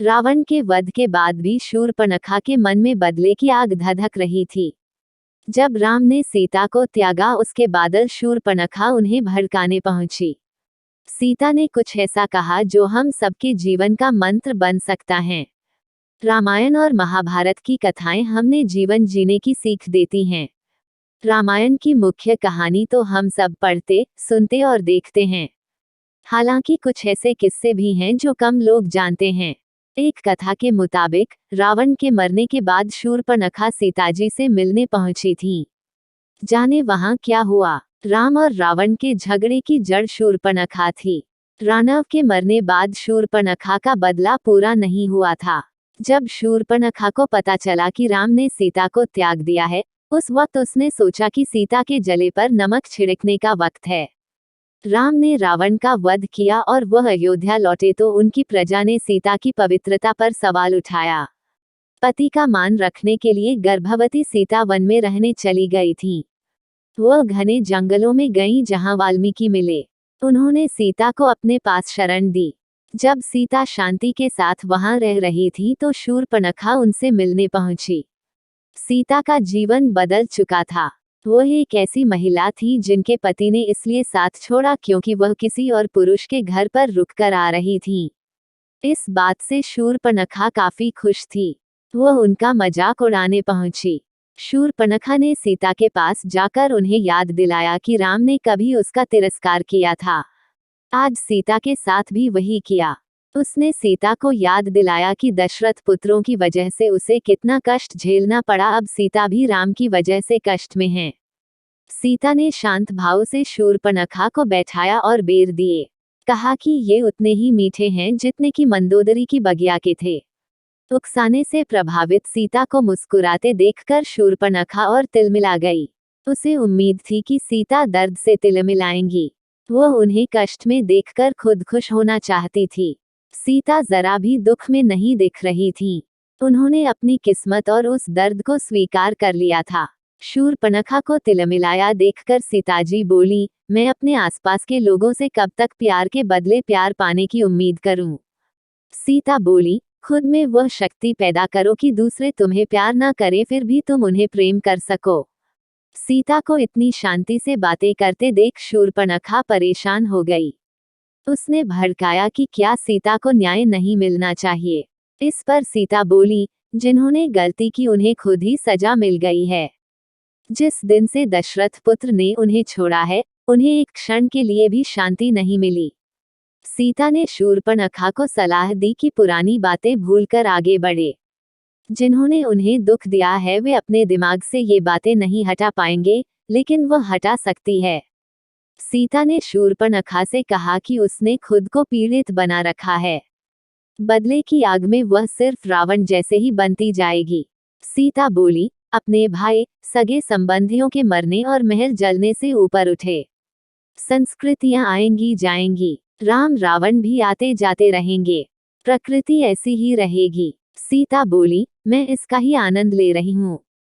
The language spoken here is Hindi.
रावण के वध के बाद भी शूर्पणखा के मन में बदले की आग धधक रही थी। जब राम ने सीता को त्यागा उसके बादल शूर्पणखा उन्हें भड़काने पहुंची। सीता ने कुछ ऐसा कहा जो हम सबके जीवन का मंत्र बन सकता है। रामायण और महाभारत की कथाएं हमने जीवन जीने की सीख देती हैं। रामायण की मुख्य कहानी तो हम सब पढ़ते, सुनते और देखते हैं। हालांकि कुछ ऐसे किस्से भी हैं जो कम लोग जानते हैं। एक कथा के मुताबिक रावण के मरने के बाद शूर्पणखा सीताजी से मिलने पहुंची थी। जाने वहां क्या हुआ। राम और रावण के झगड़े की जड़ शूर्पणखा थी। रावण के मरने बाद शूर्पणखा का बदला पूरा नहीं हुआ था। जब शूर्पणखा को पता चला कि राम ने सीता को त्याग दिया है, उस वक्त उसने सोचा कि सीता के जले पर नमक छिड़कने का वक्त है। राम ने रावण का वध किया और वह अयोध्या लौटे तो उनकी प्रजा ने सीता की पवित्रता पर सवाल उठाया। पति का मान रखने के लिए गर्भवती सीता वन में रहने चली गई थी। वह घने जंगलों में गईं जहां वाल्मीकि मिले। उन्होंने सीता को अपने पास शरण दी। जब सीता शांति के साथ वहां रह रही थी तो शूर्पणखा उनसे मिलने पहुंची। सीता का जीवन बदल चुका था। वह एक ऐसी महिला थी जिनके पति ने इसलिए साथ छोड़ा क्योंकि वह किसी और पुरुष के घर पर रुककर आ रही थी। इस बात से शूर्पणखा काफी खुश थी। वह उनका मजाक उड़ाने पहुंची। शूर्पणखा ने सीता के पास जाकर उन्हें याद दिलाया कि राम ने कभी उसका तिरस्कार किया था। आज सीता के साथ भी वही किया। उसने सीता को याद दिलाया कि दशरथ पुत्रों की वजह से उसे कितना कष्ट झेलना पड़ा। अब सीता भी राम की वजह से कष्ट में है। सीता ने शांत भाव से शूर्पणखा को बैठाया और बेर दिए। कहा कि ये उतने ही मीठे हैं जितने कि मंदोदरी की बगिया के थे। उकसाने से प्रभावित सीता को मुस्कुराते देखकर शूर्पणखा और तिलमिला गई। उसे उम्मीद थी कि सीता दर्द से तिलमिलाएंगी। वह उन्हें कष्ट में देखकर खुद खुश होना चाहती थी। सीता जरा भी दुख में नहीं दिख रही थी। उन्होंने अपनी किस्मत और उस दर्द को स्वीकार कर लिया था। शूर्पणखा को तिलमिलाया देखकर सीताजी बोली, मैं अपने आसपास के लोगों से कब तक प्यार के बदले प्यार पाने की उम्मीद करूं? सीता बोली, खुद में वह शक्ति पैदा करो कि दूसरे तुम्हें प्यार ना करें फिर भी तुम उन्हें प्रेम कर सको। सीता को इतनी शांति से बातें करते देख शूर्पणखा परेशान हो गई। उसने भड़काया कि क्या सीता को न्याय नहीं मिलना चाहिए। इस पर सीता बोली, जिन्होंने गलती की उन्हें खुद ही सजा मिल गई है। जिस दिन से दशरथ पुत्र ने उन्हें छोड़ा है, उन्हें एक क्षण के लिए भी शांति नहीं मिली। सीता ने शूर्पणखा को सलाह दी कि पुरानी बातें भूलकर आगे बढ़े। जिन्होंने उन्हें दुख दिया है वे अपने दिमाग से ये बातें नहीं हटा पाएंगे, लेकिन वह हटा सकती है। सीता ने शूर्पणखा से कहा कि उसने खुद को पीड़ित बना रखा है। बदले की आग में वह सिर्फ रावण जैसे ही बनती जाएगी। सीता बोली, अपने भाई, सगे संबंधियों के मरने और महल जलने से ऊपर उठे। संस्कृतियां आएंगी जाएंगी, राम रावण भी आते जाते रहेंगे। प्रकृति ऐसी ही रहेगी। सीता बोली, मैं इसका ही आनंद ले रही हूँ।